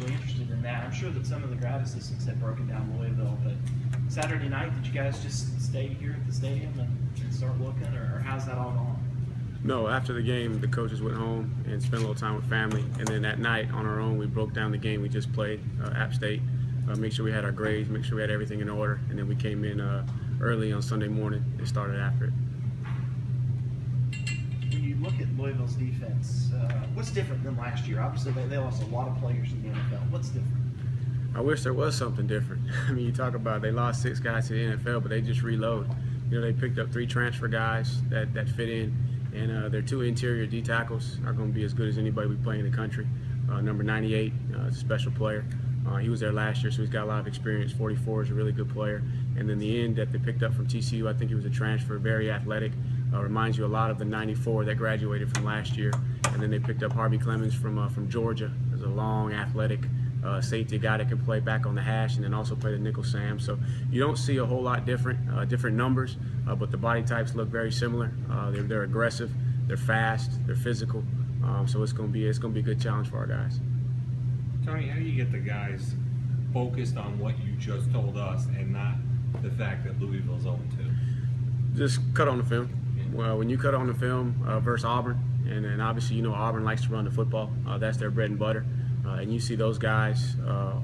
actually interested in that. I'm sure that some of the grad assistants had broken down Louisville, but Saturday night, did you guys just stay here at the stadium and start looking, or how's that all going? No, after the game, the coaches went home and spent a little time with family, and then that night on our own, we broke down the game we just played, App State, make sure we had our grades, make sure we had everything in order, and then we came in early on Sunday morning and started after it. When you look at Louisville's defense, what's different than last year? Obviously, they lost a lot of players in the NFL. What's different? I wish there was something different. I mean, you talk about they lost 6 guys to the NFL, but they just reload. You know, they picked up 3 transfer guys that fit in, and their 2 interior D tackles are going to be as good as anybody we play in the country. Number 98 is a special player. He was there last year, so he's got a lot of experience. 44 is a really good player. And then the end that they picked up from TCU, I think he was a transfer, very athletic. Reminds you a lot of the 94 that graduated from last year. And then they picked up Harvey Clemens from Georgia. There's a long, athletic safety guy that can play back on the hash and then also play the nickel Sam. So you don't see a whole lot different numbers, but the body types look very similar. They're aggressive, they're fast, they're physical. So it's going to be a good challenge for our guys. Tony, how do you get the guys focused on what you just told us and not the fact that Louisville's 0-2? Just cut on the film. Well, when you cut on the film versus Auburn, and then obviously you know Auburn likes to run the football. That's their bread and butter. And you see those guys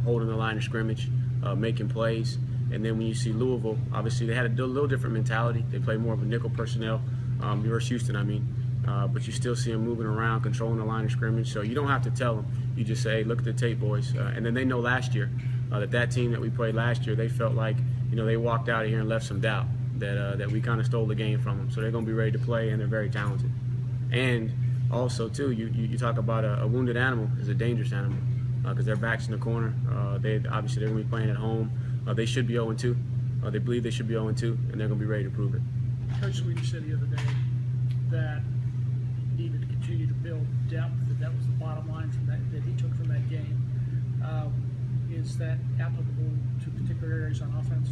holding the line of scrimmage, making plays. And then when you see Louisville, obviously they had a little different mentality. They play more of a nickel personnel versus Houston, I mean. But you still see them moving around, controlling the line of scrimmage. So you don't have to tell them. You just say, hey, look at the tape, boys. And then they know last year that team that we played last year, they felt like, you know, they walked out of here and left some doubt that we kind of stole the game from them. So they're going to be ready to play, and they're very talented. And also, too, you talk about a wounded animal is a dangerous animal because their back's in the corner. They're going to be playing at home. They should be 0-2. They believe they should be 0-2, and they're going to be ready to prove it. Coach Sweeney said the other day that needed to continue to build depth, that was the bottom line from that he took from that game. Is that applicable to particular areas on offense?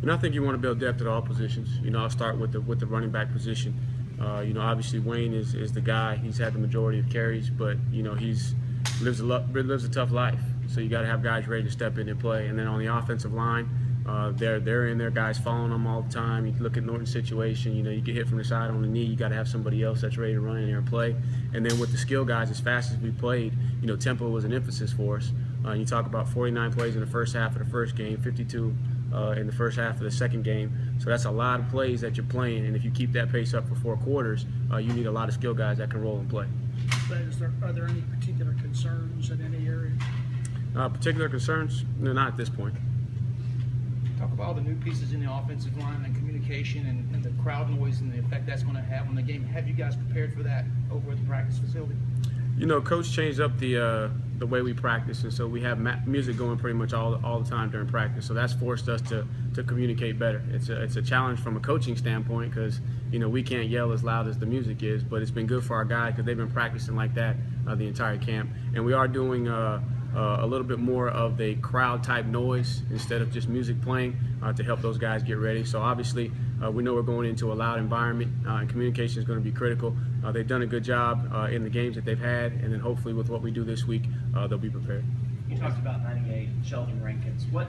And I think you want to build depth at all positions. You know, I'll start with the running back position. You know, obviously Wayne is the guy. He's had the majority of carries, but you know lives a tough life. So you got to have guys ready to step in and play. And then on the offensive line, they're in there, guys following them all the time. You look at Norton's situation. You know, you get hit from the side on the knee. You got to have somebody else that's ready to run in there and play. And then with the skill guys, as fast as we played, you know, tempo was an emphasis for us. You talk about 49 plays in the first half of the first game, 52 in the first half of the second game. So that's a lot of plays that you're playing, and if you keep that pace up for 4 quarters, you need a lot of skill guys that can roll and play. But are there any particular concerns in any area? Particular concerns? No, not at this point. Talk about all the new pieces in the offensive line and communication and the crowd noise and the effect that's going to have on the game. Have you guys prepared for that over at the practice facility? You know, Coach changed up the way we practice, and so we have music going pretty much all the time during practice. So that's forced us to communicate better. It's a challenge from a coaching standpoint because you know we can't yell as loud as the music is, but it's been good for our guys because they've been practicing like that the entire camp. And we are doing a little bit more of the crowd type noise instead of just music playing to help those guys get ready. So obviously we know we're going into a loud environment and communication is going to be critical. They've done a good job in the games that they've had, and then hopefully with what we do this week, they'll be prepared. You talked about 98, Sheldon Rankins. What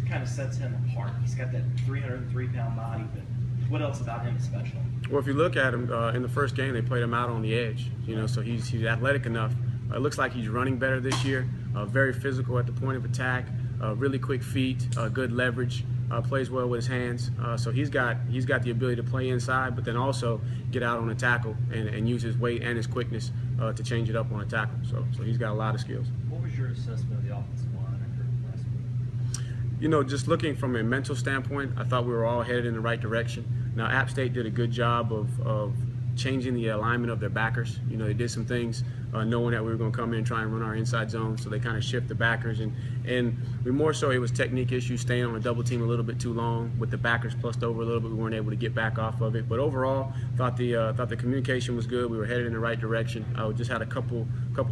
kind of sets him apart? He's got that 303-pound body, but what else about him is special? Well, if you look at him in the first game, they played him out on the edge. You know, so he's athletic enough. It looks like he's running better this year. Very physical at the point of attack. Really quick feet. Good leverage. Plays well with his hands. So he's got the ability to play inside, but then also get out on a tackle and use his weight and his quickness to change it up on a tackle. So he's got a lot of skills. What was your assessment of the offensive line after last week? You know, just looking from a mental standpoint, I thought we were all headed in the right direction. Now, App State did a good job of changing the alignment of their backers. You know, they did some things knowing that we were going to come in and try and run our inside zone, so they kind of shift the backers. And we more so it was technique issues, staying on a double team a little bit too long with the backers plussed over a little bit. We weren't able to get back off of it. But overall, thought the communication was good. We were headed in the right direction. We just had a couple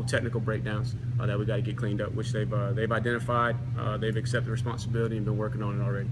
technical breakdowns that we got to get cleaned up, which they've identified. They've accepted responsibility and been working on it already.